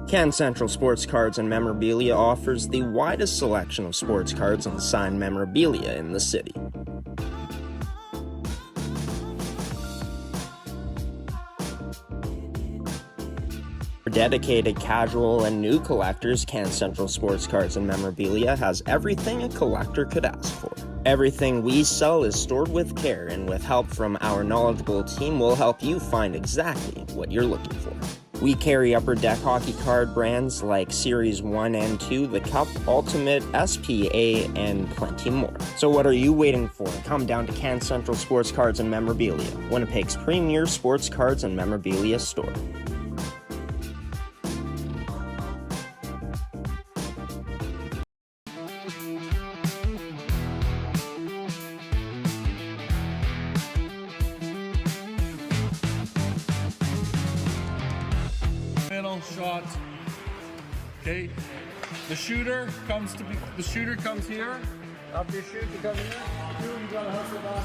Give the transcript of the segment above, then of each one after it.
Can Central Sports Cards and Memorabilia offers the widest selection of sports cards and signed memorabilia in the city. For dedicated casual and new collectors, Can Central Sports Cards and Memorabilia has everything a collector could ask for. Everything we sell is stored with care, and with help from our knowledgeable team, we'll help you find exactly what you're looking for. We carry Upper Deck hockey card brands like Series 1 and 2, the Cup, Ultimate, SPA, and plenty more. So what are you waiting for? Come down to Can Central Sports Cards and Memorabilia, Winnipeg's premier sports cards and memorabilia store. Shot. Okay. The shooter comes here. After you shoot, you come here. Shoot, you gotta hustle back.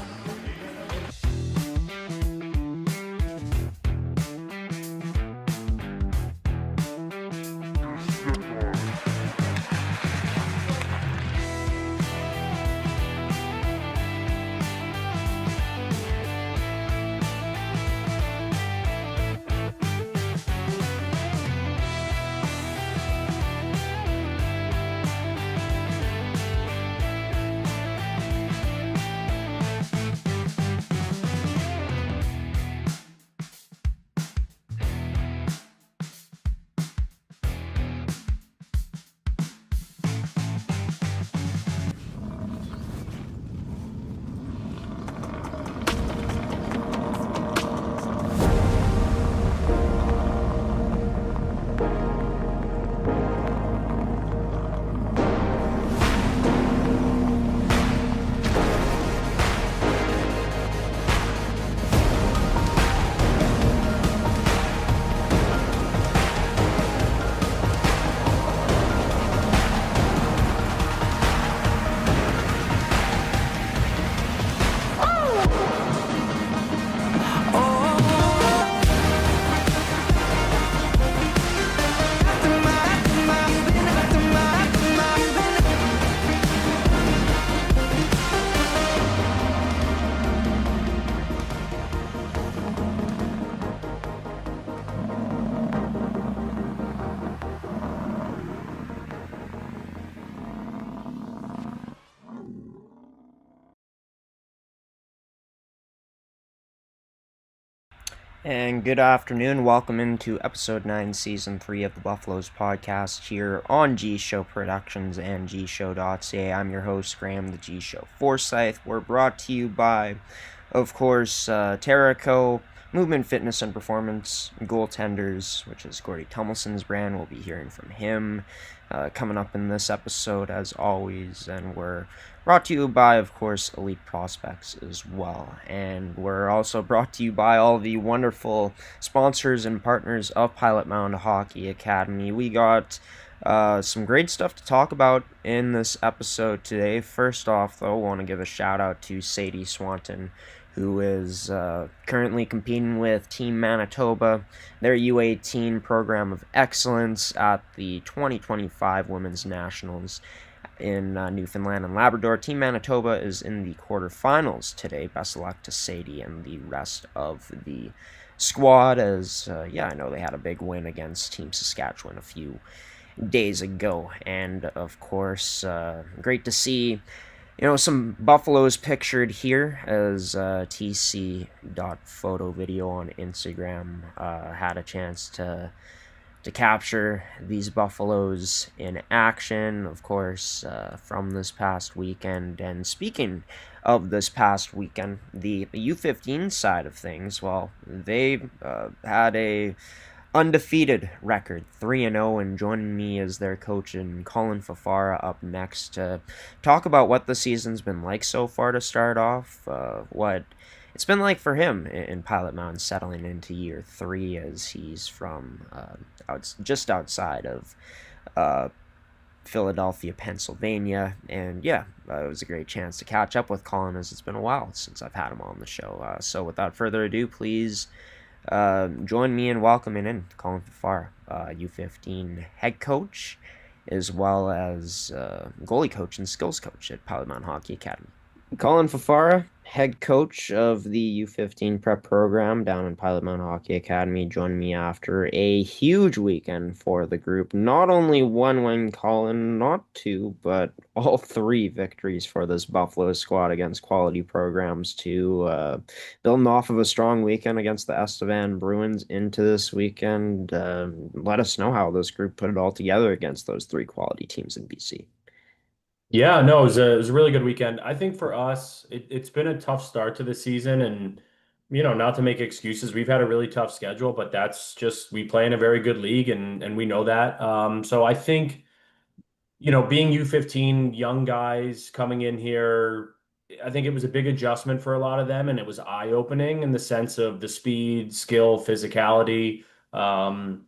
And good afternoon. Welcome into Episode 9, Season 3 of the Buffaloes podcast here on G Show Productions and gshow.ca. I'm your host, Graham, the G Show Forsyth. We're brought to you by, of course, Terraco, Movement Fitness and Performance, Goaltenders, which is Gordie Tumilson's brand. We'll be hearing from him coming up in this episode, as always. And we're brought to you by, of course, Elite Prospects as well. And we're also brought to you by all the wonderful sponsors and partners of Pilot Mound Hockey Academy. We got some great stuff to talk about in this episode today. First off, though, I want to give a shout out to Sadie Swanton, who is currently competing with Team Manitoba, their U18 program of excellence at the 2025 Women's Nationals in Newfoundland and Labrador. Team Manitoba is in the quarterfinals today. Best of luck to Sadie and the rest of the squad, as, I know they had a big win against Team Saskatchewan a few days ago. And, of course, great to see some Buffaloes pictured here, as tc.photo video on Instagram had a chance to capture these Buffaloes in action, of course, from this past weekend. And speaking of this past weekend, the U15 side of things, well, they had a undefeated record, 3-0, and joining me as their coach and Colin Fafara up next to talk about what the season's been like so far to start off, what it's been like for him in Pilot Mound settling into year 3, as he's from just outside of Philadelphia, Pennsylvania. And it was a great chance to catch up with Colin, as it's been a while since I've had him on the show. So without further ado, please join me in welcoming in Colin Fafara U15 head coach, as well as goalie coach and skills coach at Pilot Mountain Hockey Academy. Colin Fafara, head coach of the U15 prep program down in Pilot Mountain Hockey Academy, joined me after a huge weekend for the group. Not only one win, Colin, not two, but all three victories for this Buffalo squad against quality programs to building off of a strong weekend against the Estevan Bruins into this weekend. Let us know how this group put it all together against those three quality teams in BC. Yeah, no, it was a really good weekend. I think for us, it's been a tough start to the season, and not to make excuses, we've had a really tough schedule, but that's just we play in a very good league, and we know that. So I think being U15, young guys coming in here, I think it was a big adjustment for a lot of them, and it was eye-opening in the sense of the speed, skill, physicality. Um,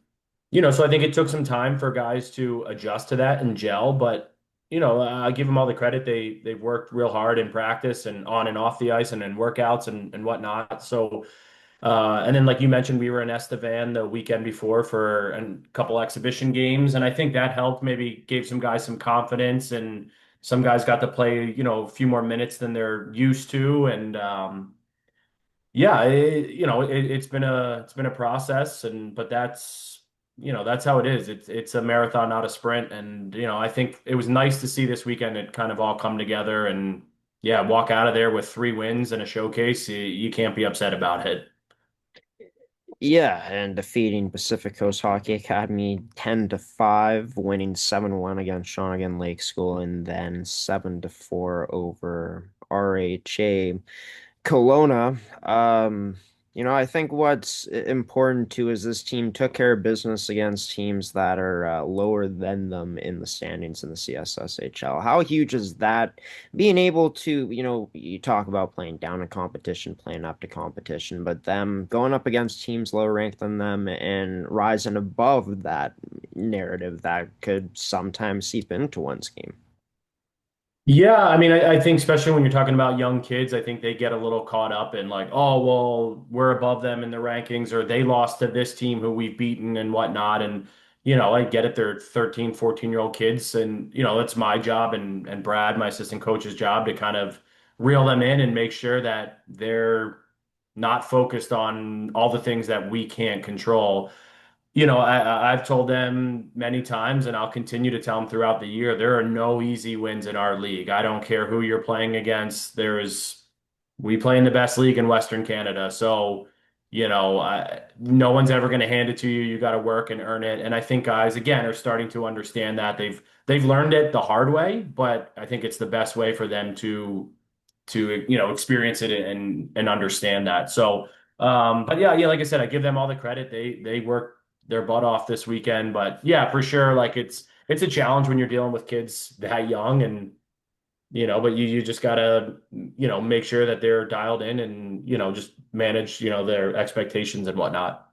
so I think it took some time for guys to adjust to that and gel, but I give them all the credit. They've worked real hard in practice and on and off the ice and in workouts and whatnot. So and then, like you mentioned, we were in Estevan the weekend before for a couple exhibition games, and I think that helped. Maybe gave some guys some confidence, and some guys got to play, a few more minutes than they're used to. And yeah, it's been a process, and but that's how it is. It's a marathon, not a sprint. And I think it was nice to see this weekend it kind of all come together, and yeah, walk out of there with 3 wins and a showcase. You can't be upset about it. Yeah, and defeating Pacific Coast Hockey Academy 10-5, winning 7-1 against Shawnigan Lake School, and then 7-4 over RHA Kelowna. I think what's important too is this team took care of business against teams that are lower than them in the standings in the CSSHL. How huge is that? Being able to, you talk about playing down to competition, playing up to competition, but them going up against teams lower ranked than them and rising above that narrative that could sometimes seep into one's game. Yeah, I mean, I think especially when you're talking about young kids, I think they get a little caught up in like, oh, well, we're above them in the rankings, or they lost to this team who we've beaten and whatnot. And, I get it. They're 13, 14-year-old kids. And, that's my job and Brad, my assistant coach's job to kind of reel them in and make sure that they're not focused on all the things that we can't control. I've told them many times, and I'll continue to tell them throughout the year, there are no easy wins in our league. I don't care who you're playing against. We play in the best league in Western Canada. So, no one's ever going to hand it to you. You got to work and earn it. And I think guys, again, are starting to understand that they've learned it the hard way, but I think it's the best way for them to experience it and understand that. So, but yeah, like I said, I give them all the credit. They work their butt off this weekend. But yeah, for sure, like it's a challenge when you're dealing with kids that young, and but you just gotta make sure that they're dialed in and just manage their expectations and whatnot.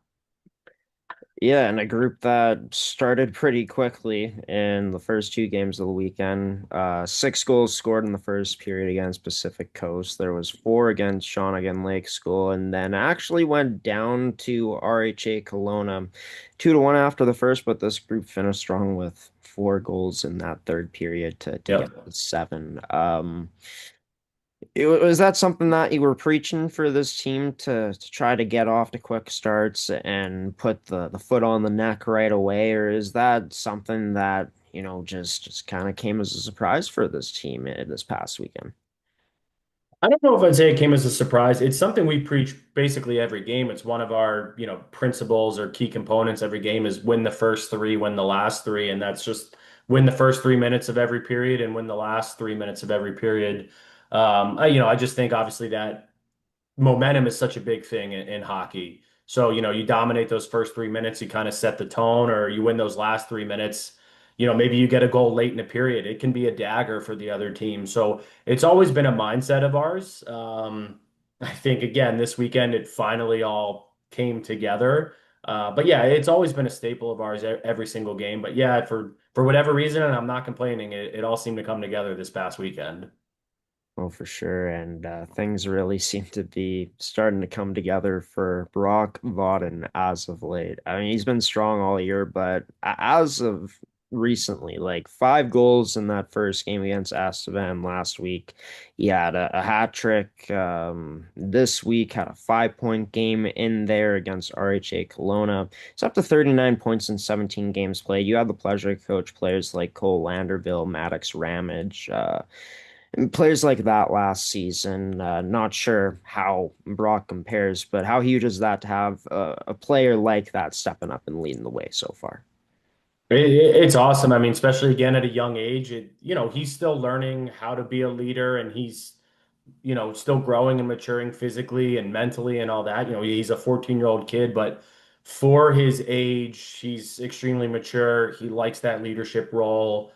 Yeah, and a group that started pretty quickly in the first two games of the weekend. 6 goals scored in the first period against Pacific Coast. There was four against Shawnigan Lake School, and then actually went down to RHA Kelowna 2-1 after the first, but this group finished strong with 4 goals in that third period to get Yep. to seven. Was that something that you were preaching for this team to try to get off to quick starts and put the foot on the neck right away, or is that something that, just kind of came as a surprise for this team this past weekend? I don't know if I'd say it came as a surprise. It's something we preach basically every game. It's one of our, principles or key components every game is win the first three, win the last three. And that's just win the first 3 minutes of every period and win the last 3 minutes of every period. I just think obviously that momentum is such a big thing in hockey. So, you dominate those first 3 minutes, you kind of set the tone, or you win those last 3 minutes. Maybe you get a goal late in a period. It can be a dagger for the other team. So it's always been a mindset of ours. I think, again, this weekend, it finally all came together. But yeah, it's always been a staple of ours every single game. But yeah, for whatever reason, and I'm not complaining, it all seemed to come together this past weekend. Oh, for sure. And things really seem to be starting to come together for Brock Vauden as of late. I mean, he's been strong all year, but as of recently, like 5 goals in that first game against Estevan last week. He had a hat trick this week, had a 5 point game in there against RHA Kelowna. It's up to 39 points in 17 games played. You had the pleasure to coach players like Cole Landerville, Maddox Ramage, and players like that last season. Not sure how Brock compares, but how huge is that to have a player like that stepping up and leading the way so far? It's awesome. I mean, especially again at a young age, he's still learning how to be a leader and he's, still growing and maturing physically and mentally and all that. He's a 14-year-old kid, but for his age, he's extremely mature. He likes that leadership role.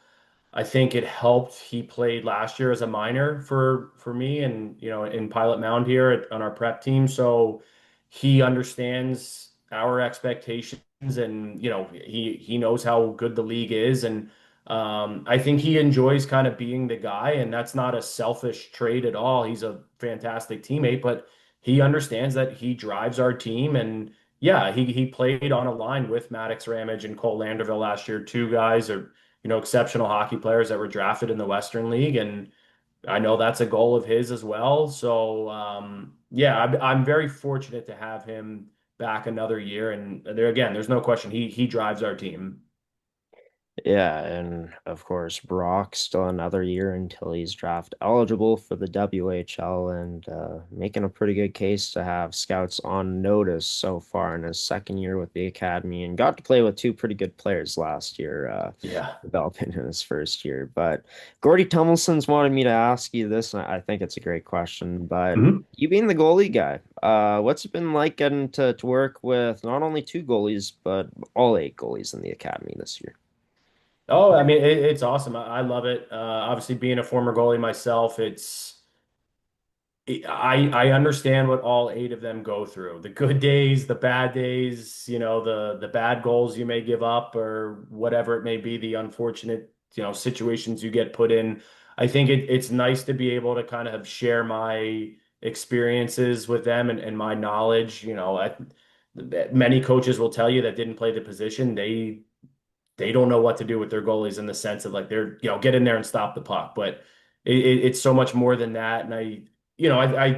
I think it helped. He played last year as a minor for me and in Pilot Mound here on our prep team. So he understands our expectations and he knows how good the league is and I think he enjoys kind of being the guy and that's not a selfish trait at all. He's a fantastic teammate, but he understands that he drives our team and yeah, he played on a line with Maddox Ramage and Cole Landerville last year. Two guys are exceptional hockey players that were drafted in the Western League. And I know that's a goal of his as well. So, yeah, I'm very fortunate to have him back another year. And there again, there's no question he drives our team. Yeah, and of course, Brock still another year until he's draft eligible for the WHL and making a pretty good case to have scouts on notice so far in his second year with the academy and got to play with two pretty good players last year, Yeah. developing in his first year. But Gordie Tumilson's wanted me to ask you this, and I think it's a great question, but Mhm. you being the goalie guy, what's it been like getting to work with not only two goalies, but all 8 goalies in the academy this year? Oh, I mean, it's awesome. I love it. Obviously, being a former goalie myself, I understand what all 8 of them go through. The good days, the bad days, the bad goals you may give up or whatever it may be, the unfortunate, situations you get put in. I think it's nice to be able to kind of share my experiences with them and my knowledge. Many coaches will tell you that didn't play the position. They don't know what to do with their goalies in the sense of like they're get in there and stop the puck, but it's so much more than that. And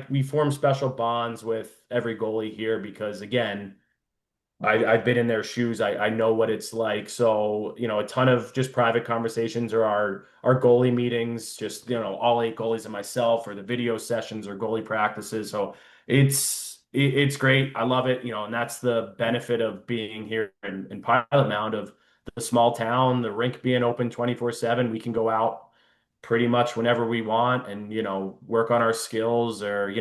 we form special bonds with every goalie here because again, I've been in their shoes. I know what it's like. So, a ton of just private conversations or our goalie meetings, just, all 8 goalies and myself or the video sessions or goalie practices. So it's great. I love it, and that's the benefit of being here in Pilot Mound of the small town, the rink being open 24/7. We can go out pretty much whenever we want and work on our skills or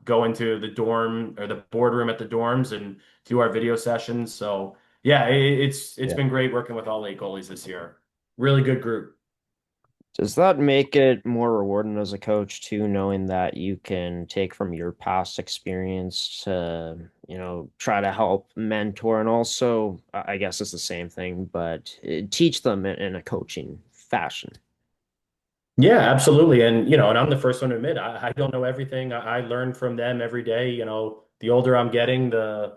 go into the dorm or the boardroom at the dorms and do our video sessions. So yeah, it's been great working with all 8 goalies this year. Really good group. Does that make it more rewarding as a coach too, knowing that you can take from your past experience to, try to help mentor and also, I guess it's the same thing, but teach them in a coaching fashion? Yeah, absolutely. And and I'm the first one to admit I don't know everything. I learn from them every day. The older I'm getting, the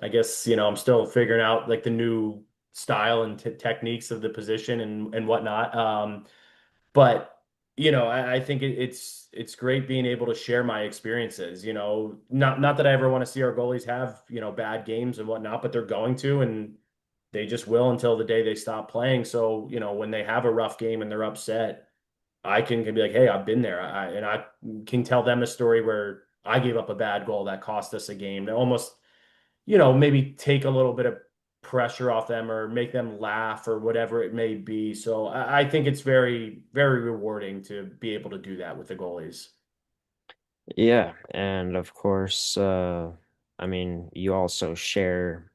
I guess, I'm still figuring out like the new style and t techniques of the position and whatnot. But I think it's great being able to share my experiences. Not that I ever want to see our goalies have bad games and whatnot, but they're going to, and they just will until the day they stop playing. So when they have a rough game and they're upset, I can be like, hey, I've been there, and I can tell them a story where I gave up a bad goal that cost us a game. To almost maybe take a little bit of pressure off them or make them laugh or whatever it may be. So I think it's very, very rewarding to be able to do that with the goalies. Yeah, and of course, I mean, you also share,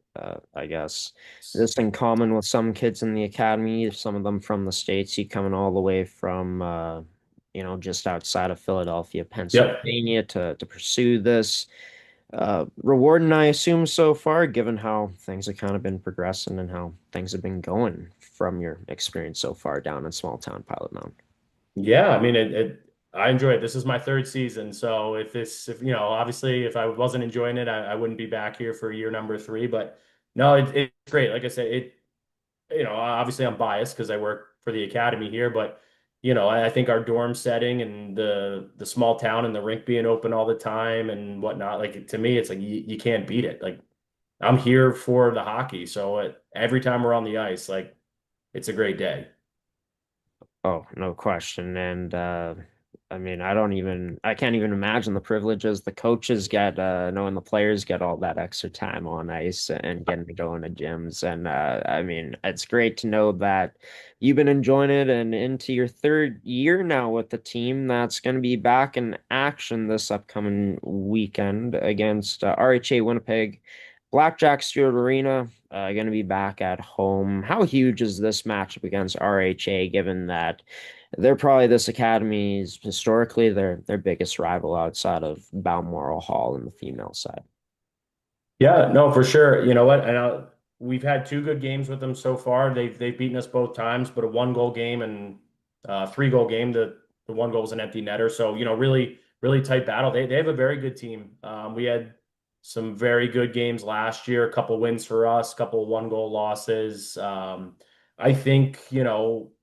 I guess, this in common with some kids in the academy, some of them from the States, you coming all the way from, just outside of Philadelphia, Yep. Pennsylvania to pursue this. Rewarding, I assume, so far, given how things have kind of been progressing and how things have been going from your experience so far down in small town Pilot Mountain. Yeah, I mean I enjoy it. This is my third season. So if obviously if I wasn't enjoying it, I wouldn't be back here for year number three. But no, it's great. Like I said, obviously I'm biased because I work for the academy here, but I think our dorm setting and the small town and the rink being open all the time and whatnot, like to me, it's like you can't beat it. Like I'm here for the hockey. So every time we're on the ice, like it's a great day. Oh, no question. And I mean, I can't even imagine the privileges the coaches get, knowing the players get all that extra time on ice and getting to go into gyms. And I mean, it's great to know that you've been enjoying it and into your third year now with the team that's going to be back in action this upcoming weekend against RHA Winnipeg. Blackjack Stewart Arena, going to be back at home. How huge is this matchup against RHA, given that they're probably this academy's historically their biggest rival outside of Balmoral Hall in the female side? Yeah, no, for sure. You know what? We've had two good games with them so far. They've beaten us both times, but a 1 goal game and 3 goal game. The 1 goal was an empty netter. So, really tight battle. They have a very good team. We had some very good games last year, a couple wins for us, a couple 1 goal losses. I think,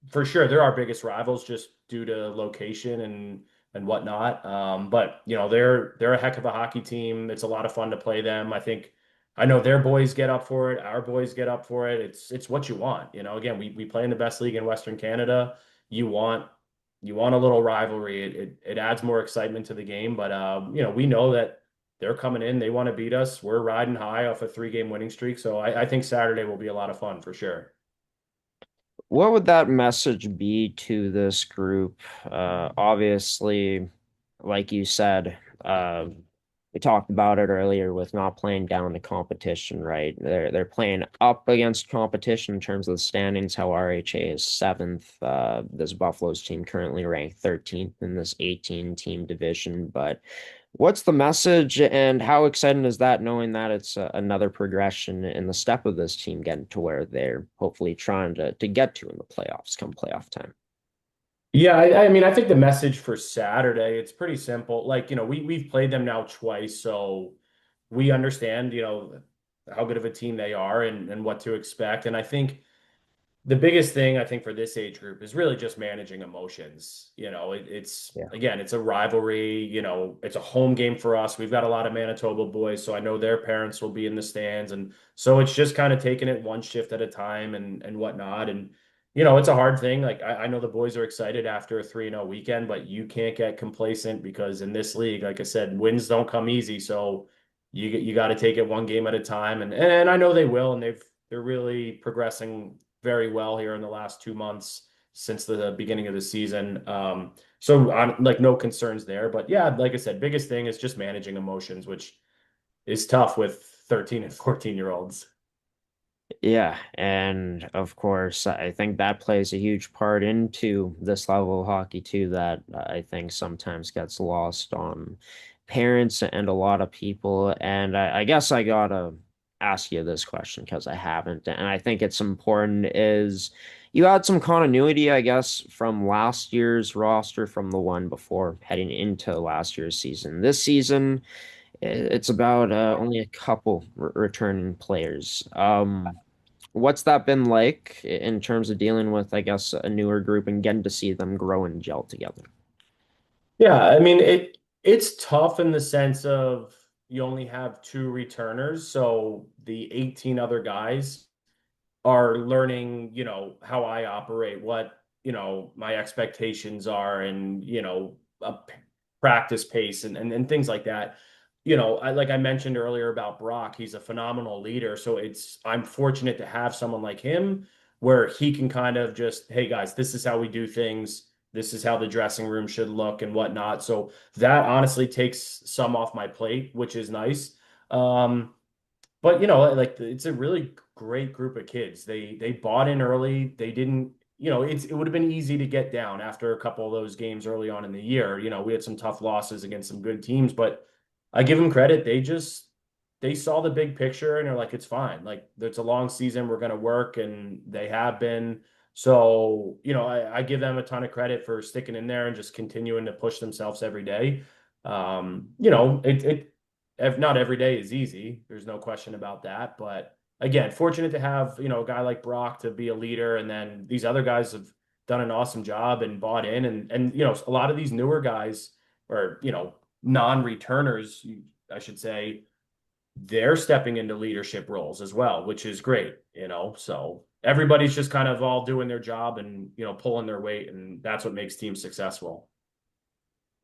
for sure they're our biggest rivals just due to location and whatnot. But they're a heck of a hockey team. It's a lot of fun to play them. I know their boys get up for it. Our boys get up for it. It's what you want. Again, we play in the best league in Western Canada. You want a little rivalry. It adds more excitement to the game. But we know that they're coming in. They want to beat us. We're riding high off a 3-game winning streak. So I think Saturday will be a lot of fun for sure. What would that message be to this group? Obviously, like you said, we talked about it earlier with not playing down to competition, right? They're playing up against competition in terms of the standings. How RHA is seventh. This Buffalo's team currently ranked 13th in this 18 team division. But what's the message and how exciting is that knowing that it's another progression in the step of this team getting to where they're hopefully trying to get to in the playoffs come playoff time? Yeah, I mean, I think the message for Saturday, it's pretty simple. Like, we've played them now twice, so we understand, how good of a team they are and what to expect. And I think the biggest thing I think for this age group is really just managing emotions. It's Yeah. again, it's a rivalry, it's a home game for us. We've got a lot of Manitoba boys, so I know their parents will be in the stands. And so it's just kind of taking it one shift at a time and whatnot. And it's a hard thing. Like I know the boys are excited after a 3-0 weekend, but you can't get complacent because in this league, like I said, wins don't come easy. So you got to take it one game at a time. And I know they will, and they're really progressing very well here in the last 2 months since the beginning of the season. So I'm like no concerns there. But yeah, like I said, biggest thing is just managing emotions, which is tough with 13 and 14-year olds. Yeah, and of course, I think that plays a huge part into this level of hockey too, that I think sometimes gets lost on parents and a lot of people. And I guess I gotta ask you this question because I haven't, and I think it's important, is you had some continuity, I guess, from last year's roster from the one before heading into last year's season. This season, it's about only a couple returning players. What's that been like in terms of dealing with, I guess, a newer group and getting to see them grow and gel together? Yeah, I mean it's tough in the sense of you only have two returners, so the 18 other guys are learning, how I operate, what, my expectations are, and, practice pace and things like that. Like I mentioned earlier about Brock, he's a phenomenal leader. So I'm fortunate to have someone like him where he can kind of just, hey guys, this is how we do things. This is how the dressing room should look and whatnot. So that honestly takes some off my plate, which is nice. But like it's a really great group of kids. They bought in early. They didn't, it would have been easy to get down after a couple of those games early on in the year. We had some tough losses against some good teams, but I give them credit. They saw the big picture and they're like, it's fine. Like it's a long season. We're gonna work, and they have been. So, I give them a ton of credit for sticking in there and just continuing to push themselves every day. If not every day is easy. There's no question about that. But again, fortunate to have, a guy like Brock to be a leader. And then these other guys have done an awesome job and bought in. And a lot of these newer guys or, non-returners, I should say, they're stepping into leadership roles as well, which is great. So everybody's just kind of all doing their job and, pulling their weight, and that's what makes teams successful.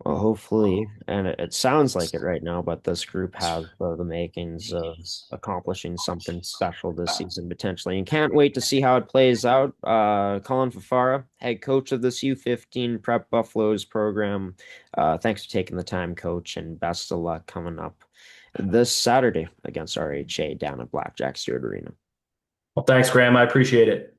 Well, hopefully, and it sounds like it right now, but this group has the makings of accomplishing something special this season potentially, and can't wait to see how it plays out. Colin Fafara, head coach of this U15 Prep Buffaloes program. Thanks for taking the time, coach, and best of luck coming up this Saturday against RHA down at Blackjack Stewart Arena. Well, thanks, Graham. I appreciate it.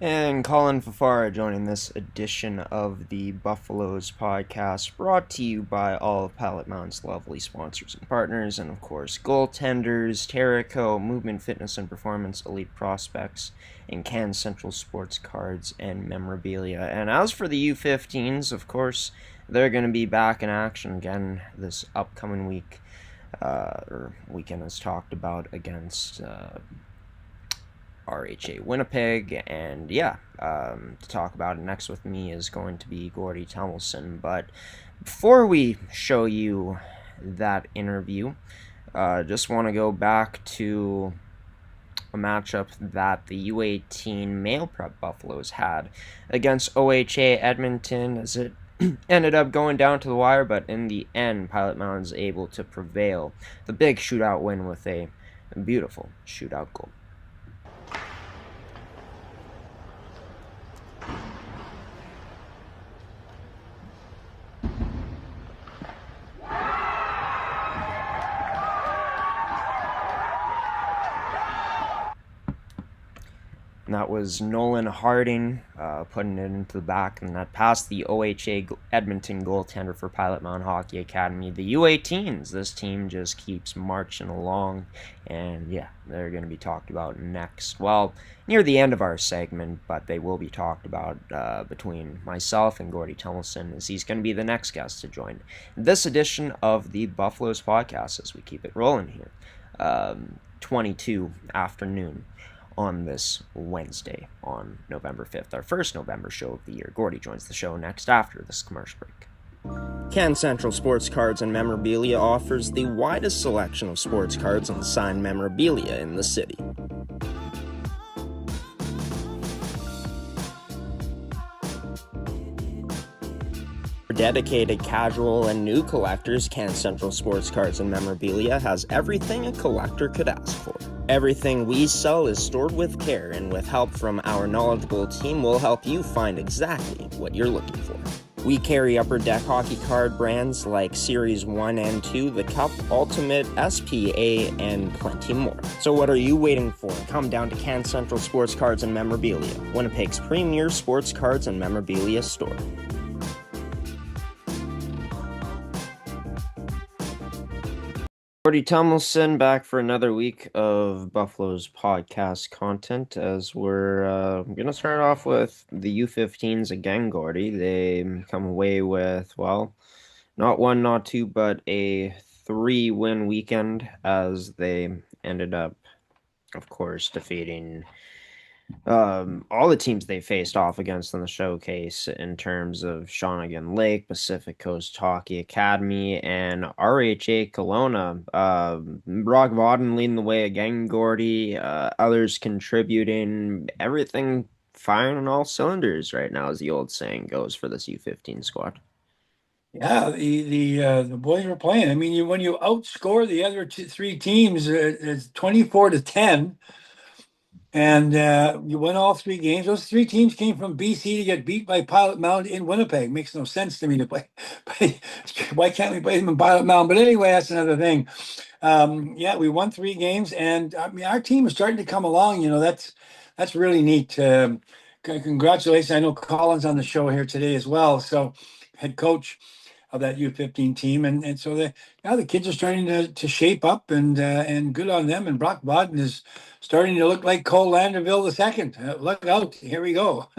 And Colin Fafara joining this edition of the Buffaloes podcast, brought to you by all of Pallet Mountain's lovely sponsors and partners, and of course, goaltenders, Terrico, Movement Fitness and Performance, Elite Prospects, and Can Central Sports Cards and Memorabilia. And as for the U15s, of course, they're going to be back in action again this upcoming week, or weekend as talked about, against RHA Winnipeg. And to talk about it next with me is going to be Gordie Tumilson. But before we show you that interview, just want to go back to a matchup that the U18 male prep Buffaloes had against OHA Edmonton, as it ended up going down to the wire, but in the end, Pilot Mountain's able to prevail. The big shootout win with a beautiful shootout goal. And that was Nolan Harding putting it into the back, and that passed the OHA Edmonton goaltender for Pilot Mountain Hockey Academy. The U18s, this team just keeps marching along, and they're going to be talked about next. Well, near the end of our segment, but they will be talked about between myself and Gordie Tumilson, as he's going to be the next guest to join this edition of the Buffaloes podcast as we keep it rolling here. 22 afternoon on this Wednesday on November 5th, our first November show of the year. Gordie joins the show next after this commercial break. Can Central Sports Cards and Memorabilia offers the widest selection of sports cards and signed memorabilia in the city. For dedicated casual and new collectors, Can Central Sports Cards and Memorabilia has everything a collector could ask for. Everything we sell is stored with care, and with help from our knowledgeable team, we'll help you find exactly what you're looking for. We carry upper deck hockey card brands like Series 1 and 2, The Cup, Ultimate, SPA, and plenty more. So what are you waiting for? Come down to Can Central Sports Cards and Memorabilia, Winnipeg's premier sports cards and memorabilia store. Gordie Tumilson back for another week of Buffalo's podcast content, as we're going to start off with the U15s again, Gordie. They come away with, well, not one, not two, but a 3-win weekend, as they ended up, of course, defeating all the teams they faced off against in the showcase, in terms of Shawnigan Lake, Pacific Coast Hockey Academy, and RHA Kelowna. Brock Vodden leading the way again, Gordie. Others contributing. Everything firing on all cylinders right now, as the old saying goes, for this U15 squad. Yeah, the boys were playing. I mean, when you outscore the other three teams, it's 24-10. And you won all three games. Those three teams came from BC to get beat by Pilot Mountain in Winnipeg. Makes no sense to me to play. Why can't we play them in Pilot Mountain? But anyway, that's another thing. We won 3 games, and I mean, our team is starting to come along. That's really neat. Congratulations! I know Colin's on the show here today as well. So, head coach. of that U15 team, and so the kids are starting to shape up, and good on them. And Brock Bodden is starting to look like Cole Landerville II. Look out! Here we go.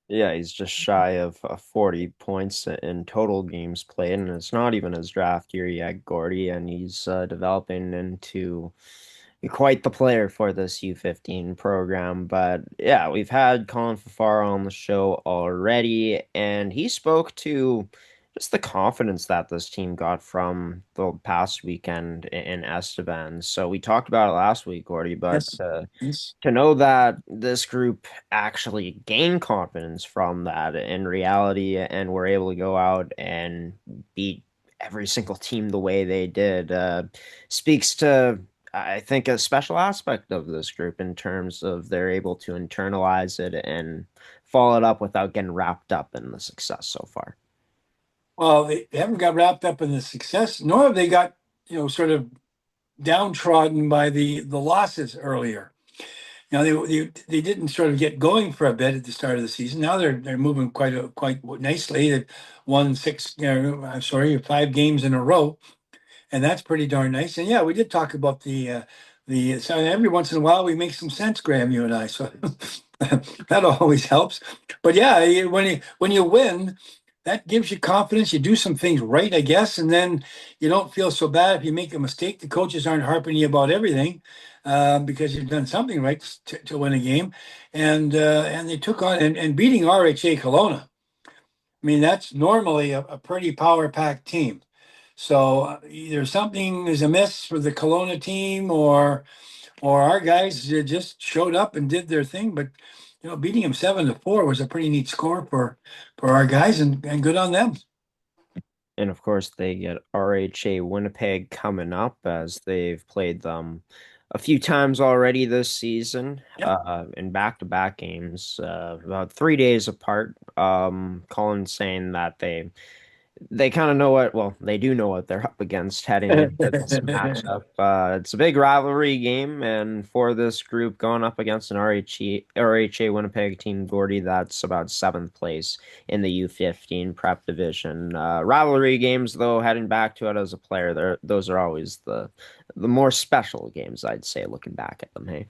Yeah, he's just shy of 40 points in total games played, and it's not even his draft year yet, Gordie, and he's developing into quite the player for this U15 program. But yeah, we've had Colin Fafara on the show already, and he spoke to just the confidence that this team got from the past weekend in Esteban. So we talked about it last week, Gordie, but Yes. Yes. to know that this group actually gained confidence from that in reality and were able to go out and beat every single team the way they did speaks to, I think, a special aspect of this group in terms of they're able to internalize it and follow it up without getting wrapped up in the success so far. Well, they haven't got wrapped up in the success, nor have they got, sort of downtrodden by the losses earlier. They didn't sort of get going for a bit at the start of the season. Now they're moving quite nicely. They've won I'm sorry, 5 games in a row, and that's pretty darn nice. And yeah, we did talk about the so every once in a while we make some sense, Graham, you and I. So that always helps. But yeah, when you win, that gives you confidence. You do some things right, I guess, and then you don't feel so bad if you make a mistake. The coaches aren't harping you about everything, because you've done something right to win a game, and they took on and beating RHA Kelowna. I mean, that's normally a pretty power packed team. So either something is amiss for the Kelowna team, or our guys just showed up and did their thing. But beating them 7-4 was a pretty neat score for our guys, and good on them. And of course, they get RHA Winnipeg coming up as they've played them a few times already this season, Yep. in back-to-back games, about 3 days apart. Colin's saying that they kind of know they do know what they're up against heading into this matchup. It's a big rivalry game, and for this group going up against an RHA Winnipeg team, Gordie, that's about seventh place in the U15 prep division. Rivalry games, though, heading back to it as a player, those are always the more special games, I'd say, looking back at them. Hey.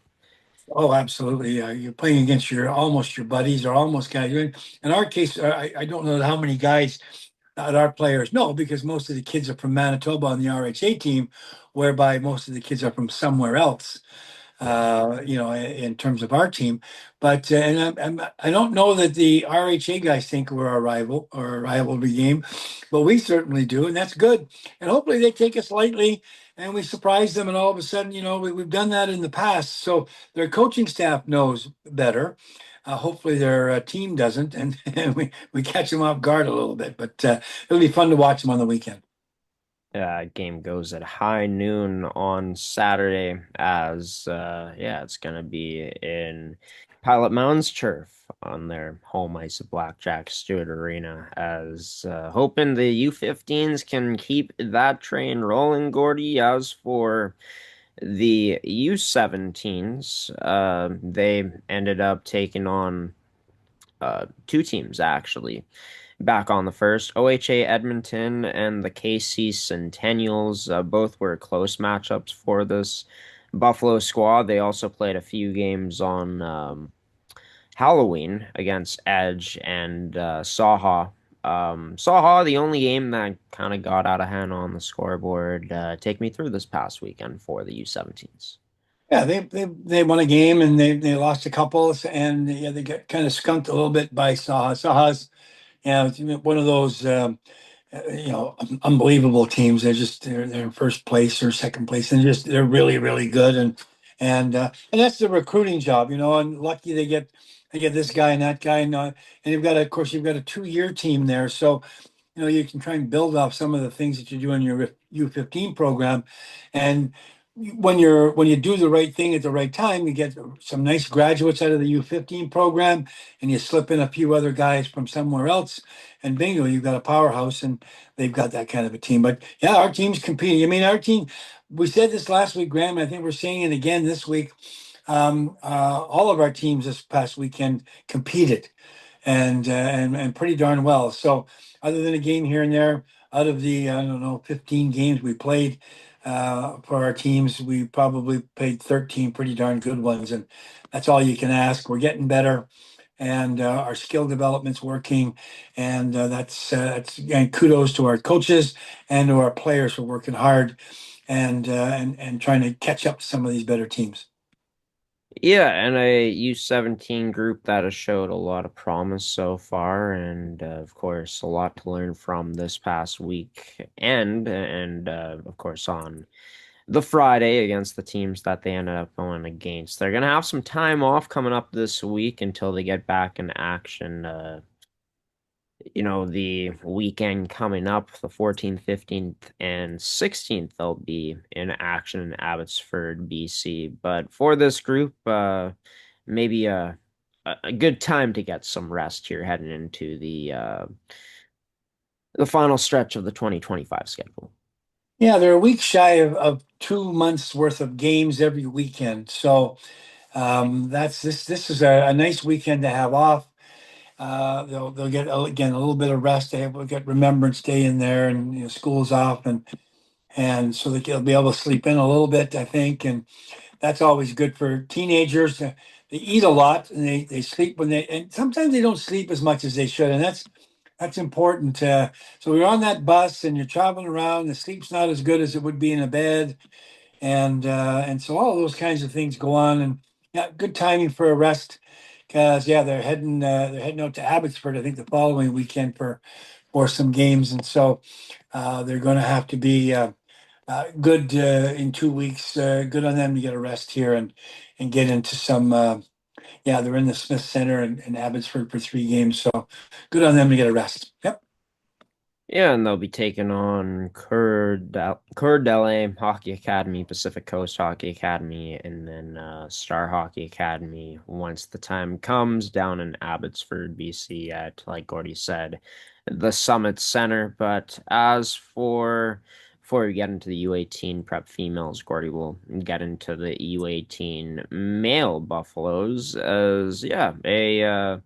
Oh, absolutely. You're playing against almost your buddies, or almost guys. In our case, I don't know how many guys that our players know, because most of the kids are from Manitoba on the RHA team, whereby most of the kids are from somewhere else. In terms of our team. But I don't know that the RHA guys think we're a rival or a rivalry game, but we certainly do, and that's good. And hopefully they take us lightly and we surprise them, and all of a sudden, we've done that in the past. So their coaching staff knows better. Hopefully their team doesn't, and we catch them off guard a little bit. But it'll be fun to watch them on the weekend. Game goes at high noon on Saturday as it's gonna be in Pilot Mountains turf on their home ice of Blackjack Stewart Arena, as hoping the U15s can keep that train rolling, Gordie. As for the U17s, they ended up taking on two teams actually back on the first. OHA Edmonton and the KC Centennials, both were close matchups for this Buffalo squad. They also played a few games on Halloween against Edge and Saha. Saha, the only game that kind of got out of hand on the scoreboard. Take me through this past weekend for the U17s. Yeah, they won a game, and they lost a couple, and yeah, they got kind of skunked a little bit by Saha. Saha's, it's one of those unbelievable teams. They're in first place or second place, and they're really really good, and that's the recruiting job, and lucky they get this guy and that guy, and of course you've got a 2-year team there, so you can try and build off some of the things that you do in your U15 program, and when you do the right thing at the right time, you get some nice graduates out of the U15 program, and you slip in a few other guys from somewhere else, and bingo, you've got a powerhouse, and they've got that kind of a team. But yeah, our team's competing. I mean, our team. We said this last week, Graham. I think we're saying it again this week. All of our teams this past weekend competed, and pretty darn well. So other than a game here and there. Out of the, I don't know, 15 games we played for our teams, we probably played 13 pretty darn good ones. And that's all you can ask. We're getting better, and our skill development's working. And that's again, kudos to our coaches and to our players for working hard and trying to catch up to some of these better teams. Yeah, and a U17 group that has showed a lot of promise so far, and of course, a lot to learn from this past week, and of course, on the Friday against the teams that they ended up going against. They're going to have some time off coming up this week until they get back in action. The weekend coming up, the 14th, 15th, and 16th, they'll be in action in Abbotsford, BC. But for this group, maybe a good time to get some rest here heading into the final stretch of the 2025 schedule. Yeah, they're a week shy of 2 months worth of games every weekend. So that's this. This is a nice weekend to have off. They'll get again a little bit of rest. Will get Remembrance Day in there, and school's off, and so they'll be able to sleep in a little bit, I think, and that's always good for teenagers. They eat a lot, and they sleep and sometimes they don't sleep as much as they should, and that's important. So you're on that bus and you're traveling around. The sleep's not as good as it would be in a bed, and so all those kinds of things go on. And yeah, good timing for a rest because yeah, they're heading out to Abbotsford, I think, the following weekend for some games, and so they're going to have to be good in 2 weeks. Good on them to get a rest here and get into some. Yeah, they're in the Smith Center in Abbotsford for 3 games, so good on them to get a rest. Yep. Yeah, and they'll be taking on Coeur d'Alene Hockey Academy, Pacific Coast Hockey Academy, and then Star Hockey Academy once the time comes down in Abbotsford, BC, at, like Gordie said, the Summit Center. But as for before we get into the U18 prep females, Gordie will get into the U18 male Buffaloes as, yeah, a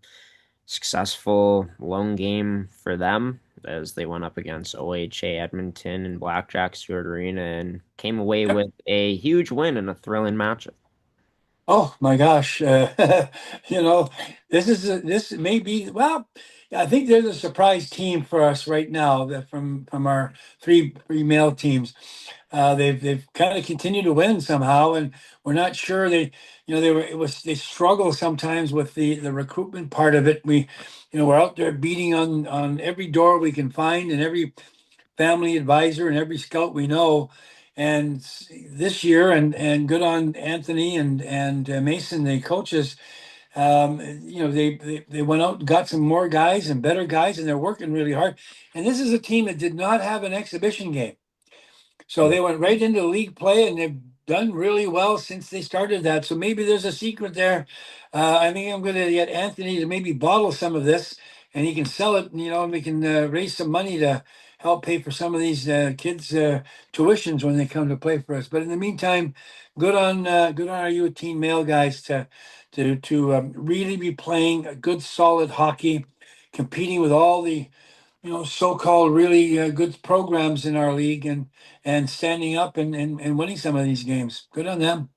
successful lone game for them as they went up against OHA Edmonton and Blackjack Stewart Arena and came away Yep. with a huge win and a thrilling matchup. Oh my gosh. You know, this may be, well, I think there's a surprise team for us right now that from our three male teams. They've kind of continued to win somehow, and we're not sure they struggle sometimes with the recruitment part of it. We're out there beating on every door we can find and every family advisor and every scout we know. And this year, and good on Anthony and Mason, the coaches. They went out and got some more guys and better guys, and they're working really hard. And this is a team that did not have an exhibition game. So they went right into league play, and they've done really well since they started that. So maybe there's a secret there. I think I'm going to get Anthony to maybe bottle some of this, and he can sell it. And we can raise some money to help pay for some of these kids' tuitions when they come to play for us. But in the meantime, good on our U18 male guys to really be playing a good, solid hockey, competing with all the so-called really good programs in our league and standing up and winning some of these games. Good on them.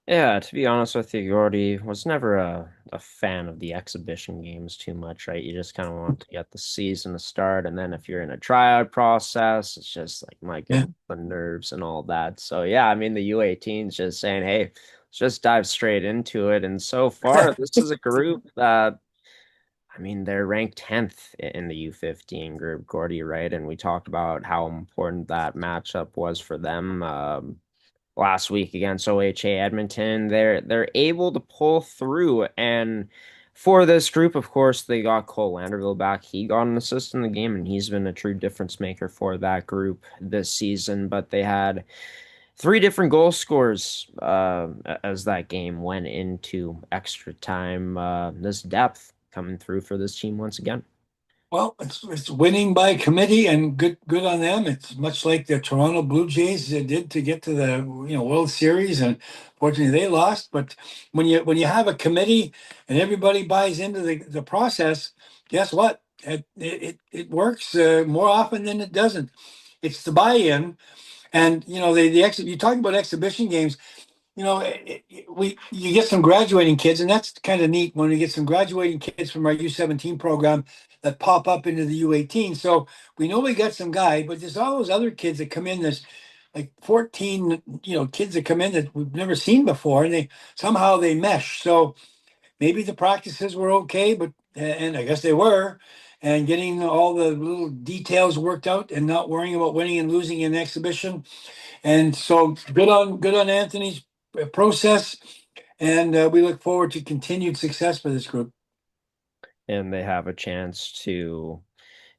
Yeah, to be honest with you, Gordy was never a fan of the exhibition games too much, right? You just kind of want to get the season to start, and then if you're in a tryout process, it's just like, my Yeah. goodness, the nerves and all that. So yeah, I mean the U18's just saying, hey, let's just dive straight into it. And so far, this is a group that, I mean, they're ranked 10th in the U15 group, Gordy, right? And we talked about how important that matchup was for them. Last week against OHA Edmonton. They're able to pull through, and for this group, of course, they got Cole Landerville back. He got an assist in the game, and he's been a true difference maker for that group this season. But they had three different goal scorers as that game went into extra time. This depth coming through for this team once again. Well, it's winning by committee and good on them. It's much like the Toronto Blue Jays did to get to the World Series, and fortunately they lost. But when you have a committee and everybody buys into the process, guess what? It works more often than it doesn't. It's the buy-in, and you talk about exhibition games. You get some graduating kids, and that's kind of neat when we get some graduating kids from our U17 program that pop up into the U18. So we know we got some guy, but there's all those other kids that come in. There's like 14, kids that come in that we've never seen before, and they somehow they mesh. So maybe the practices were okay, but and I guess they were, and getting all the little details worked out and not worrying about winning and losing in exhibition. And so good on Anthony's process, and we look forward to continued success for this group. And they have a chance to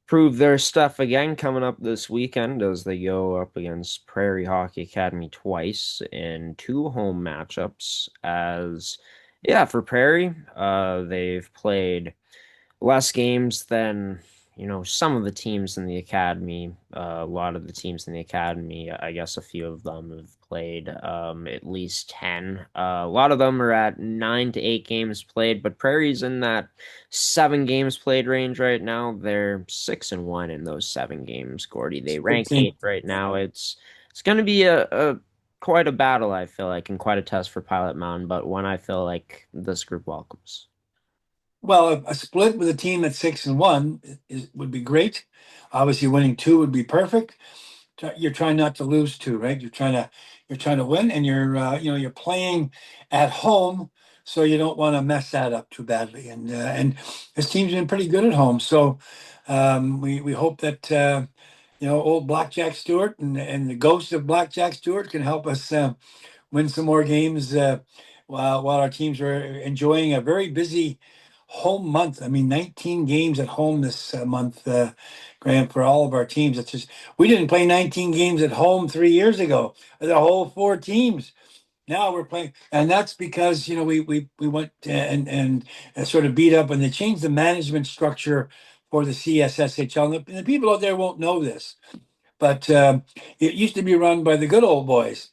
prove their stuff again coming up this weekend as they go up against Prairie Hockey Academy twice in two home matchups. As yeah, for Prairie, they've played less games than some of the teams in the academy. A lot of the teams in the academy, I guess a few of them have played at least 10. A lot of them are at 9 to 8 games played, but Prairie's in that 7 games played range right now. They're 6-1 in those 7 games. Gordie, they rank eighth right now. It's going to be a quite a battle, I feel like, and quite a test for Pilot Mountain, but one I feel like this group welcomes. Well, a split with a team at 6-1 would be great. Obviously, winning two would be perfect. You're trying not to lose two, right? You're trying to win, and you're playing at home, so you don't want to mess that up too badly. And this team's been pretty good at home, so we hope that old Blackjack Stewart and the ghost of Blackjack Stewart can help us win some more games while our teams are enjoying a very busy home month. I mean, 19 games at home this month, Graham, for all of our teams. It's just we didn't play 19 games at home 3 years ago. The whole four teams. Now we're playing, and that's because we went and sort of beat up, and they changed the management structure for the CSSHL. And the people out there won't know this, but it used to be run by the good old boys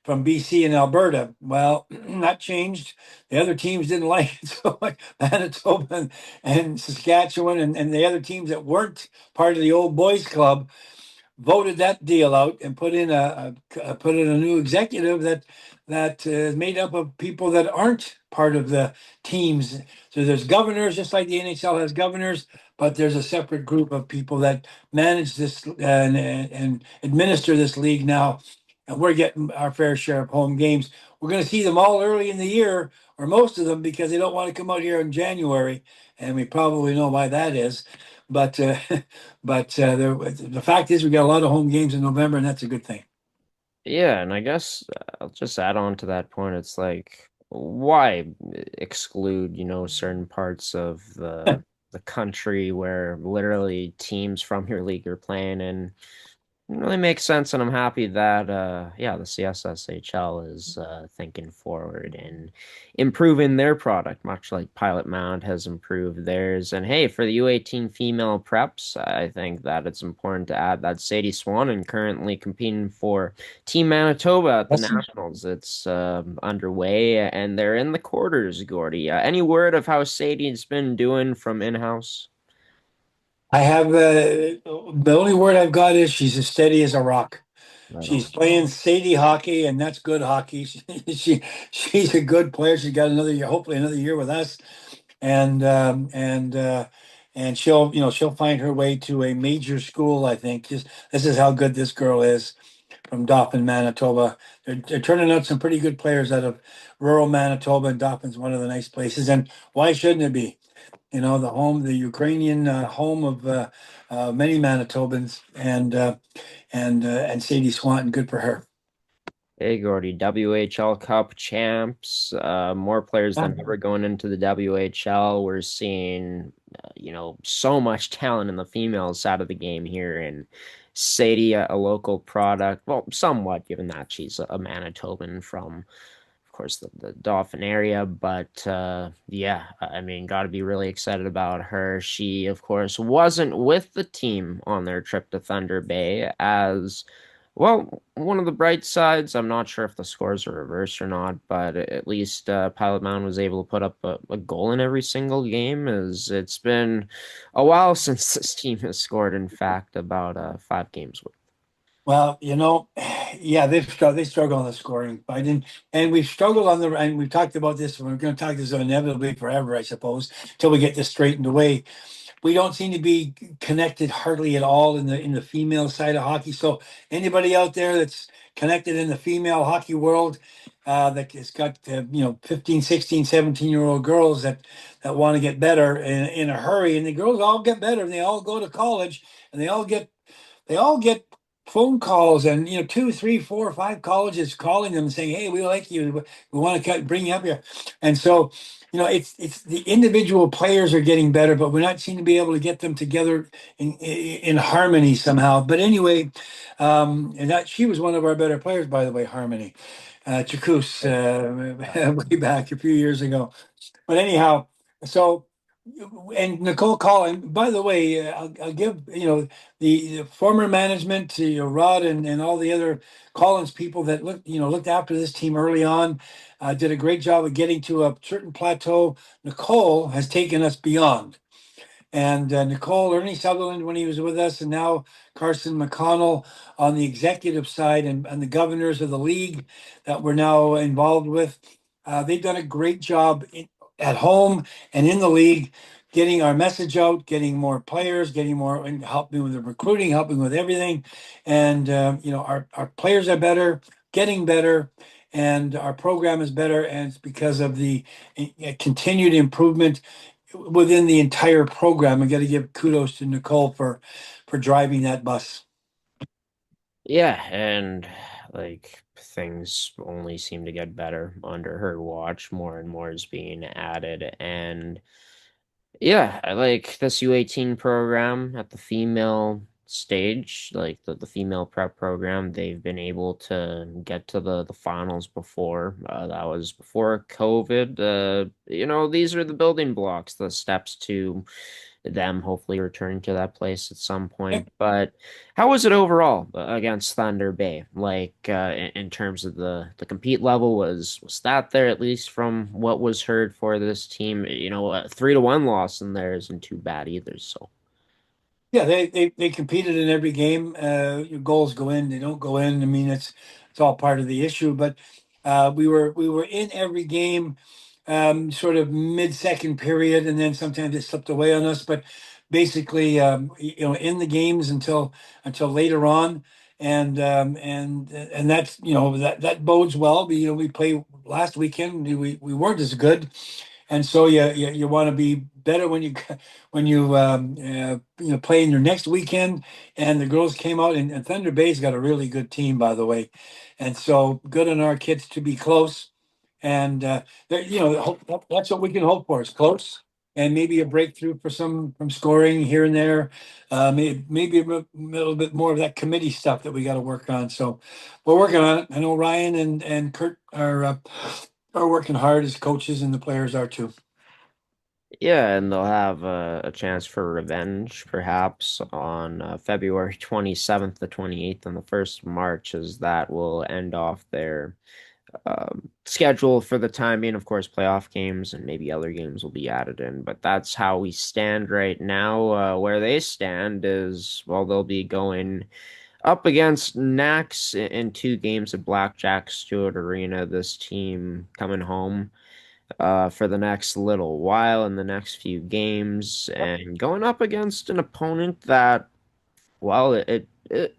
from BC and Alberta. Well, that changed. The other teams didn't like it, so like Manitoba and Saskatchewan and the other teams that weren't part of the old boys club voted that deal out and put in a new executive that is made up of people that aren't part of the teams. So there's governors, just like the NHL has governors, but there's a separate group of people that manage this and administer this league now. And we're getting our fair share of home games. We're going to see them all early in the year, or most of them, because they don't want to come out here in January, and we probably know why that is. But the fact is, we got a lot of home games in November, and that's a good thing. Yeah, and I guess I'll just add on to that point. It's like, why exclude, certain parts of the country where literally teams from your league are playing, and it really makes sense, and I'm happy that yeah, the CSSHL is thinking forward and improving their product, much like Pilot Mound has improved theirs. And hey, for the U18 female preps, I think that it's important to add that Sadie Swannon currently competing for Team Manitoba at the Awesome. Nationals. It's underway, and they're in the quarters, Gordy. Any word of how Sadie's been doing from in-house? I have the only word I've got is she's as steady as a rock. Right She's on. playing Sadie hockey, and that's good hockey. She's a good player. She's got another year, hopefully another year with us, and and she'll find her way to a major school. I think. Just this is how good this girl is from Dauphin, Manitoba. They're turning out some pretty good players out of rural Manitoba, and Dauphin's one of the nice places. And why shouldn't it be? The Ukrainian home of many Manitobans, and Sadie Swanton, good for her. Hey, Gordy, WHL Cup champs, more players Yeah. than ever going into the WHL. We're seeing, so much talent in the female side of the game here. And Sadie, a local product, well, somewhat, given that she's a Manitoban from, of course, the Dauphin area. But yeah, I mean, got to be really excited about her. She, of course, wasn't with the team on their trip to Thunder Bay as Well, one of the bright sides, I'm not sure if the scores are reversed or not, but at least Pilot Mountain was able to put up a goal in every single game. As it's been a while since this team has scored, in fact, about 5 games worth. Well, yeah, they struggle on the scoring. I didn't, and we've struggled on and we've talked about this. We're going to talk this inevitably forever, I suppose, until we get this straightened away. We don't seem to be connected hardly at all in the female side of hockey. So anybody out there that's connected in the female hockey world, that has got 15, 16, 17-year-old girls that want to get better in a hurry, and the girls all get better, and they all go to college, and they all get phone calls, and 2, 3, 4, 5 colleges calling them and saying, "Hey, we like you. We want to bring you up here." And so, it's the individual players are getting better, but we're not seem to be able to get them together in harmony somehow. But anyway, and that she was one of our better players, by the way, Harmony Chakous, way back a few years ago. But anyhow, so and Nicole Collin, by the way, I'll give the former management to Rod and all the other Collins people that looked after this team early on, did a great job of getting to a certain plateau. Nicole has taken us beyond. And Nicole, Ernie Sutherland when he was with us, and now Carson McConnell on the executive side, and the governors of the league that we're now involved with. They've done a great job at home and in the league, getting our message out, getting more players, getting more, and helping with the recruiting, helping with everything. And our players are better, getting better, and our program is better, and it's because of the continued improvement within the entire program. I got to give kudos to Nicole for driving that bus. Yeah, and like things only seem to get better under her watch. More and more is being added, and yeah, I like this U18 program at the female stage, like the female prep program. They've been able to get to the finals before. That was before COVID. These are the building blocks, the steps to them hopefully returning to that place at some point. But how was it overall against Thunder Bay? Like in terms of the compete level, was that there at least from what was heard for this team? A 3-1 loss in there isn't too bad either. So Yeah, they competed in every game. Your goals go in, they don't go in. I mean, it's all part of the issue. But we were in every game, sort of mid-second period, and then sometimes it slipped away on us. But basically, in the games until later on, and that's that bodes well. We play last weekend. We weren't as good, and so you want to be better when you play in your next weekend. And the girls came out, and Thunder Bay's got a really good team, by the way, and so good on our kids to be close. And that's what we can hope for, is close, and maybe a breakthrough for some from scoring here and there. Maybe a little bit more of that committee stuff that we got to work on. So we're working on it. I know Ryan and Kurt are working hard as coaches, and the players are too. yeah, and they'll have a chance for revenge perhaps on February 27th to 28th and the 1st of March, as that will end off their schedule for the time being. Of course, playoff games and maybe other games will be added in, but that's how we stand right now. Where they stand is, well, they'll be going up against Nax in 2 games at Blackjack Stewart Arena. This team coming home for the next little while in the next few games and going up against an opponent that, well, it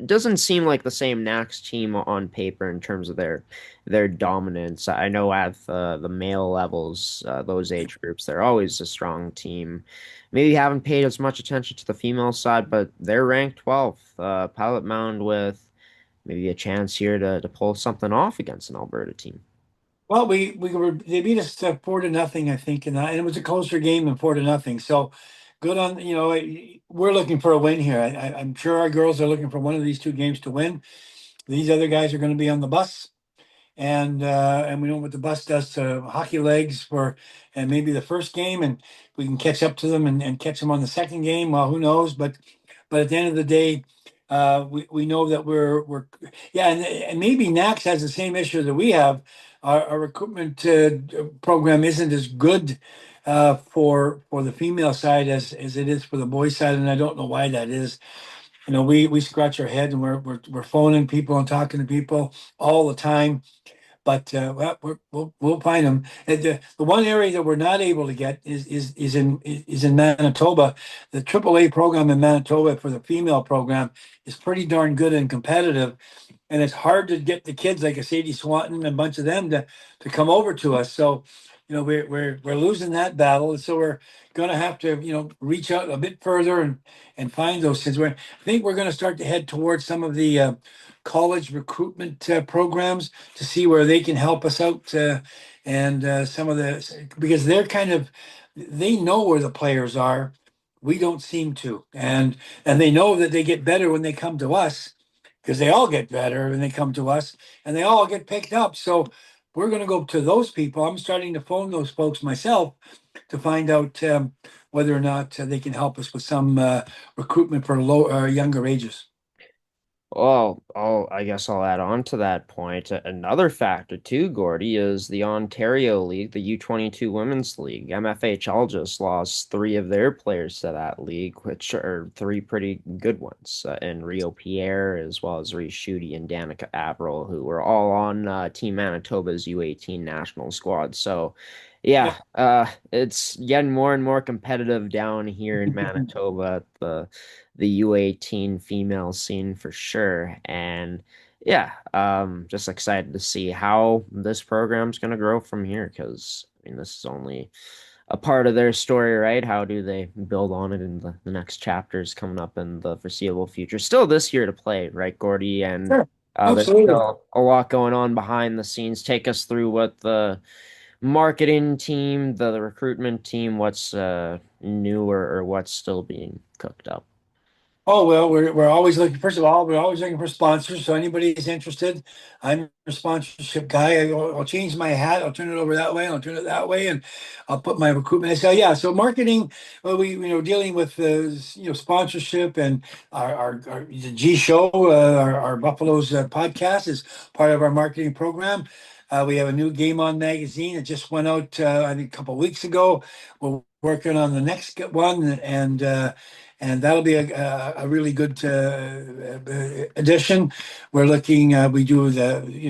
doesn't seem like the same Nax team on paper in terms of their dominance. I know at the male levels, those age groups, they're always a strong team. Maybe haven't paid as much attention to the female side, but they're ranked 12th. Pilot Mound with maybe a chance here to pull something off against an Alberta team. Well, they beat us 4-0, I think, and it was a closer game than 4-0. So good on we're looking for a win here. I'm sure our girls are looking for one of these two games to win. These other guys are going to be on the bus, and we know what the bus does to hockey legs for, and maybe the first game, and we can catch up to them and catch them on the second game. Well, who knows? But at the end of the day, We know that we're yeah, and maybe NAX has the same issue that we have. Our recruitment program isn't as good for the female side as it is for the boys side, and I don't know why that is. You know, we scratch our head and we're phoning people and talking to people all the time, but well, we'll find them. And the one area that we're not able to get is in Manitoba. The AAA program in Manitoba for the female program is pretty darn good and competitive, and it's hard to get the kids like a Sadie Swanton and a bunch of them to come over to us. So, you know, we're losing that battle, and so we're going to have to reach out a bit further and find those kids. I think we're going to start to head towards some of the college recruitment programs to see where they can help us out, and some of the because they know where the players are. We don't seem to, and they know that they get better when they come to us because they all get better when they come to us and they all get picked up. So we're going to go to those people. I'm starting to phone those folks myself to find out whether or not they can help us with some recruitment for younger ages. Well, I guess I'll add on to that point. Another factor too, Gordy, is the Ontario League, the U22 Women's League. MFHL just lost three of their players to that league, which are three pretty good ones, and Rio Pierre, as well as Reese Schutte and Danica Averill, who were all on Team Manitoba's U18 national squad. So, yeah, Yep. it's getting more and more competitive down here in Manitoba. The U18 female scene for sure. And yeah, just excited to see how this program's going to grow from here because I mean, this is only a part of their story, right? How do they build on it in the next chapters coming up in the foreseeable future? Still this year to play, right, Gordy? And Sure. there's Absolutely. still a lot going on behind the scenes. Take us through what the marketing team, the recruitment team, what's newer or what's still being cooked up. Oh, well, we're always looking, first of all, we're always looking for sponsors. So anybody is interested, I'm a sponsorship guy. I'll change my hat. I'll turn it over that way. I'll turn it that way. And I'll put my recruitment. So yeah, so marketing, well, dealing with, sponsorship and the G show, our Buffalo's podcast is part of our marketing program. We have a new Game On magazine. It just went out, I think a couple of weeks ago. We're working on the next one and that'll be a really good addition. We're looking, we do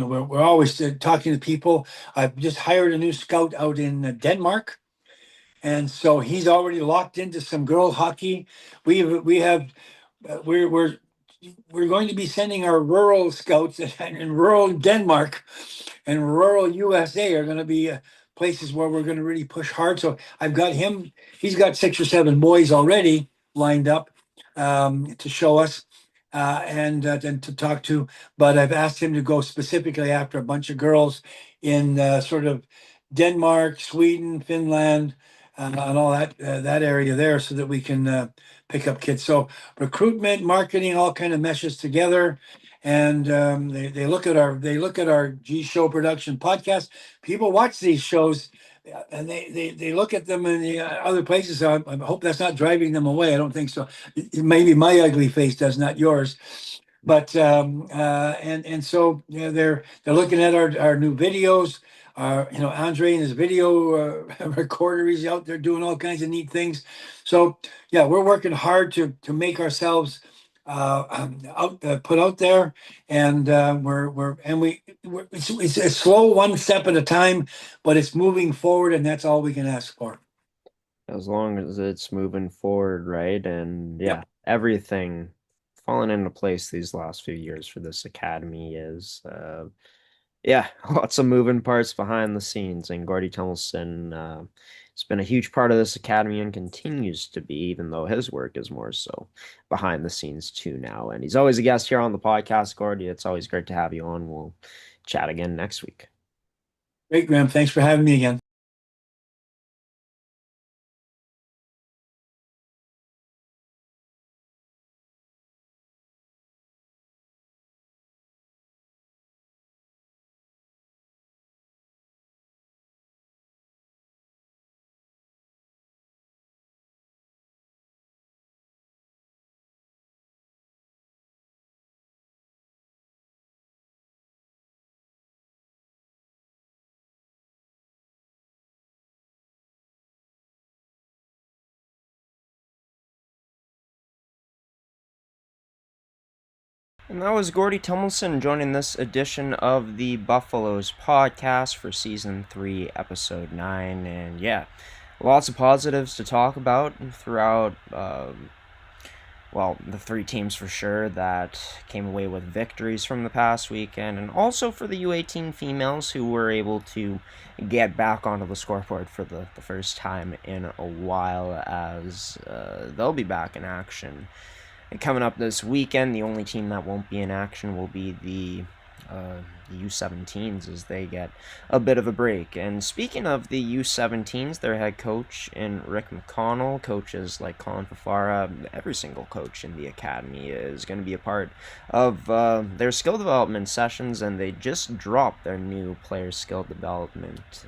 we're always talking to people. I've just hired a new scout out in Denmark. And so he's already locked into some girl hockey. We have, we're going to be sending our rural scouts in rural Denmark and rural USA are going to be places where we're going to really push hard. So I've got him. He's got 6 or 7 boys already lined up to show us and to talk to. But I've asked him to go specifically after a bunch of girls in sort of Denmark, Sweden, Finland, and all that area there, so that we can pick up kids. So recruitment, marketing, all kind of meshes together. And they look at our G Show production podcast. People watch these shows and they look at them in the other places. So I hope that's not driving them away. I don't think so. Maybe my ugly face does, not yours. But and so they're looking at our new videos. Andre and his video recorder, he's out there doing all kinds of neat things. So yeah, we're working hard to make ourselves put out there, and it's a slow, one step at a time, but it's moving forward, and that's all we can ask for. As long as it's moving forward, right? And Yep. yeah, everything falling into place these last few years for this academy is yeah, lots of moving parts behind the scenes. And Gordie Tumilson has been a huge part of this academy and continues to be, even though his work is more so behind the scenes too now. And he's always a guest here on the podcast, Gordie. It's always great to have you on. We'll chat again next week. Great, Graham. Thanks for having me again. And that was Gordie Tumilson joining this edition of the Buffaloes podcast for Season 3, Episode 9. And yeah, lots of positives to talk about throughout, the three teams for sure that came away with victories from the past weekend. And also for the U18 females who were able to get back onto the scoreboard for the first time in a while, as they'll be back in action. And coming up this weekend, the only team that won't be in action will be the U17s as they get a bit of a break. And speaking of the U17s, their head coach in Rick McConnell, coaches like Colin Fafara, every single coach in the academy is going to be a part of their skill development sessions, and they just dropped their new player skill development.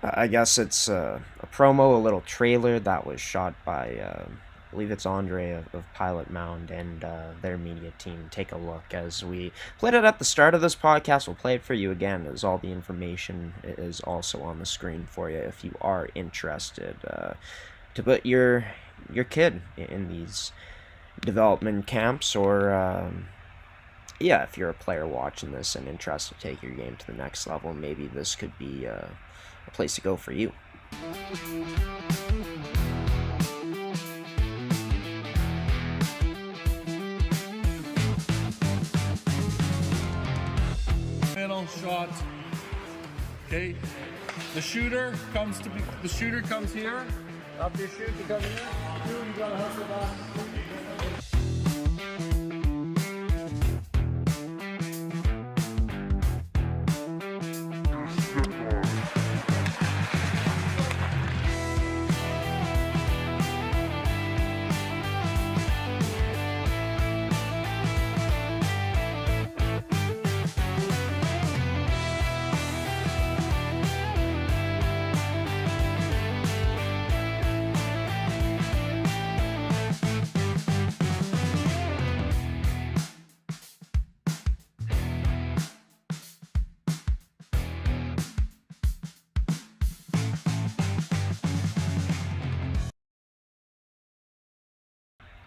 I guess it's a promo, a little trailer that was shot by I believe it's Andre of Pilot Mound and their media team. Take a look as we played it at the start of this podcast. We'll play it for you again, as all the information is also on the screen for you if you are interested to put your kid in these development camps, or if you're a player watching this and interested to take your game to the next level, maybe this could be a place to go for you. Shot. Okay. The shooter comes here. After you shoot, you come here. You gotta hustle back.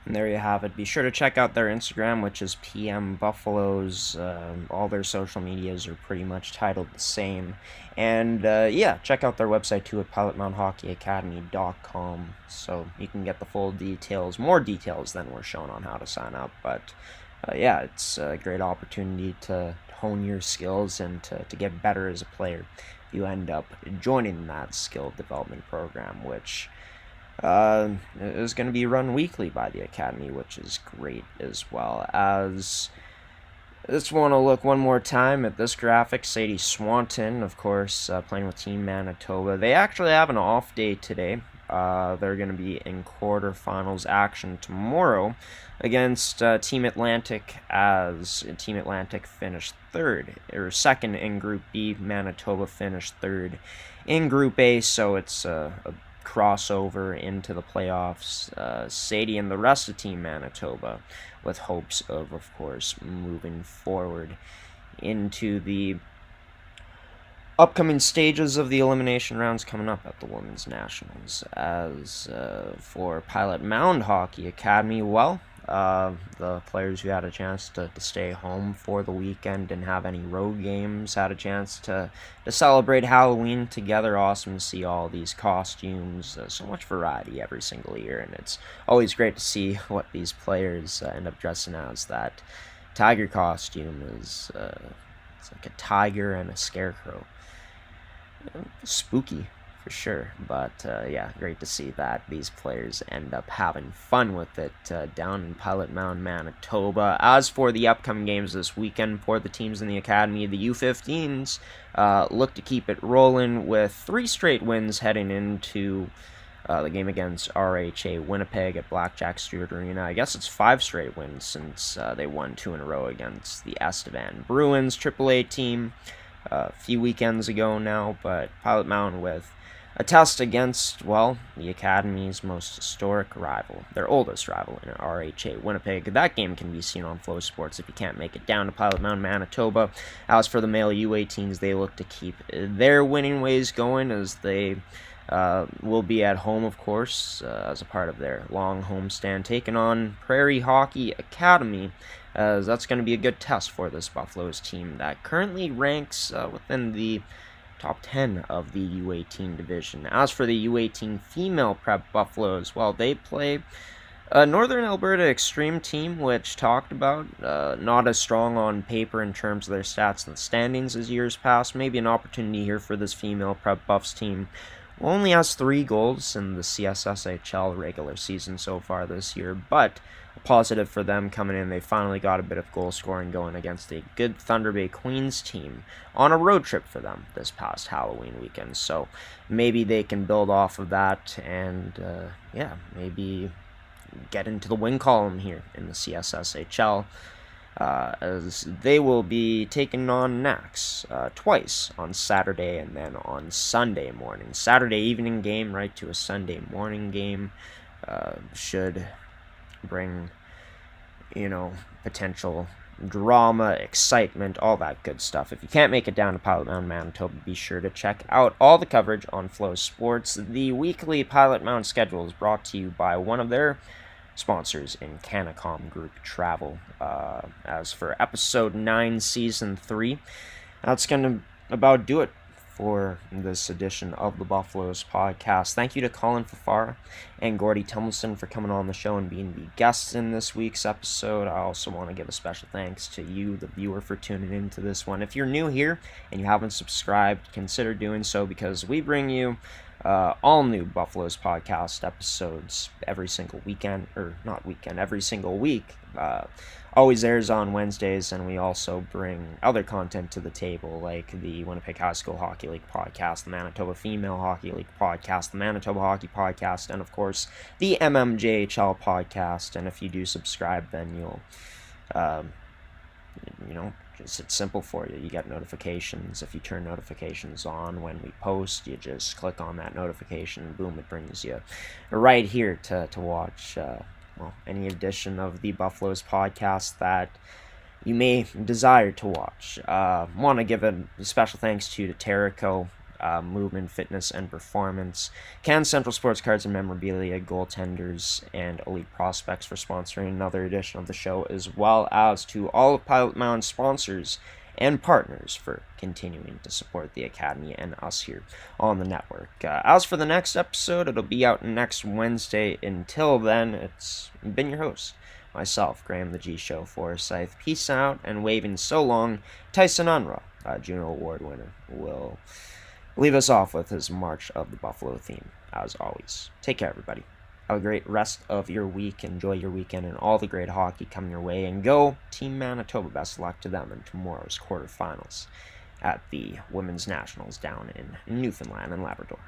And there you have it. Be sure to check out their Instagram, which is PM Buffaloes. All their social medias are pretty much titled the same. And check out their website too at pilotmountainhockeyacademy.com, so you can get the full details, more details than were shown on how to sign up. But it's a great opportunity to hone your skills and to get better as a player if you end up joining that skill development program, which is going to be run weekly by the academy, which is great, as well as just want to look one more time at this graphic. Sadie Swanton, of course, playing with Team Manitoba. They actually have an off day today. They're going to be in quarterfinals action tomorrow against Team Atlantic, as Team Atlantic finished second in Group B. Manitoba finished third in Group A, so it's a crossover into the playoffs. Sadie and the rest of Team Manitoba with hopes of course, moving forward into the upcoming stages of the elimination rounds coming up at the Women's Nationals. As for Pilot Mound Hockey Academy, the players who had a chance to stay home for the weekend and have any road games had a chance to celebrate Halloween together. Awesome to see all these costumes, so much variety every single year, and it's always great to see what these players end up dressing as. That tiger costume is it's like a tiger and a scarecrow. Spooky for sure, but great to see that these players end up having fun with it down in Pilot Mound, Manitoba. As for the upcoming games this weekend for the teams in the academy, the U15s look to keep it rolling with 3 straight wins heading into the game against RHA Winnipeg at Blackjack Stewart Arena. I guess it's 5 straight wins since they won 2 in a row against the Estevan Bruins AAA team a few weekends ago now. But Pilot Mound with a test against, the Academy's most historic rival, their oldest rival in RHA Winnipeg. That game can be seen on Flow Sports if you can't make it down to Pilot Mound, Manitoba. As for the male U18s, they look to keep their winning ways going as they will be at home, of course, as a part of their long homestand, taking on Prairie Hockey Academy, as that's going to be a good test for this Buffaloes team that currently ranks within the top 10 of the U18 division. As for the U18 female prep Buffaloes, well, they play a Northern Alberta Extreme team, which talked about not as strong on paper in terms of their stats and standings as years past. Maybe an opportunity here for this female prep Buffs team, who only has 3 goals in the CSSHL regular season so far this year, but a positive for them coming in. They finally got a bit of goal scoring going against a good Thunder Bay Queens team on a road trip for them this past Halloween weekend. So maybe they can build off of that and, maybe get into the win column here in the CSSHL, as they will be taking on Nax twice on Saturday and then on Sunday morning. Saturday evening game right to a Sunday morning game should bring, potential drama, excitement, all that good stuff. If you can't make it down to Pilot Mound, Manitoba, be sure to check out all the coverage on Flow Sports. The weekly Pilot Mound schedule is brought to you by one of their sponsors in Canacom Group Travel. As for Episode 9, Season 3, that's going to about do it for this edition of the Buffaloes podcast. Thank you to Colin Fafara and Gordie Tumilson for coming on the show and being the guests in this week's episode. I also want to give a special thanks to you, the viewer, for tuning into this one. If you're new here and you haven't subscribed, consider doing so, because we bring you all new Buffaloes podcast episodes every single every single week. Always airs on Wednesdays, and we also bring other content to the table, like the Winnipeg High School Hockey League podcast, the Manitoba Female Hockey League podcast, the Manitoba Hockey podcast, and of course the MMJHL podcast. And if you do subscribe, then you'll it's simple for you. You get notifications. If you turn notifications on when we post, you just click on that notification, boom, it brings you right here to watch any edition of the Buffaloes podcast that you may desire to watch. Want to give a special thanks to Terrico, Movement, Fitness, and Performance, Can Central Sports Cards and Memorabilia, Goaltenders, and Elite Prospects for sponsoring another edition of the show, as well as to all of Pilot Mound's sponsors and partners for continuing to support the Academy and us here on the network. As for the next episode, it'll be out next Wednesday. Until then, it's been your host, myself, Graham the G Show Forsyth. Peace out and waving so long. Tyson Unruh, Juno Award winner, will leave us off with his March of the Buffalo theme, as always. Take care, everybody. Have a great rest of your week. Enjoy your weekend and all the great hockey coming your way. And go Team Manitoba. Best of luck to them in tomorrow's quarterfinals at the Women's Nationals down in Newfoundland and Labrador.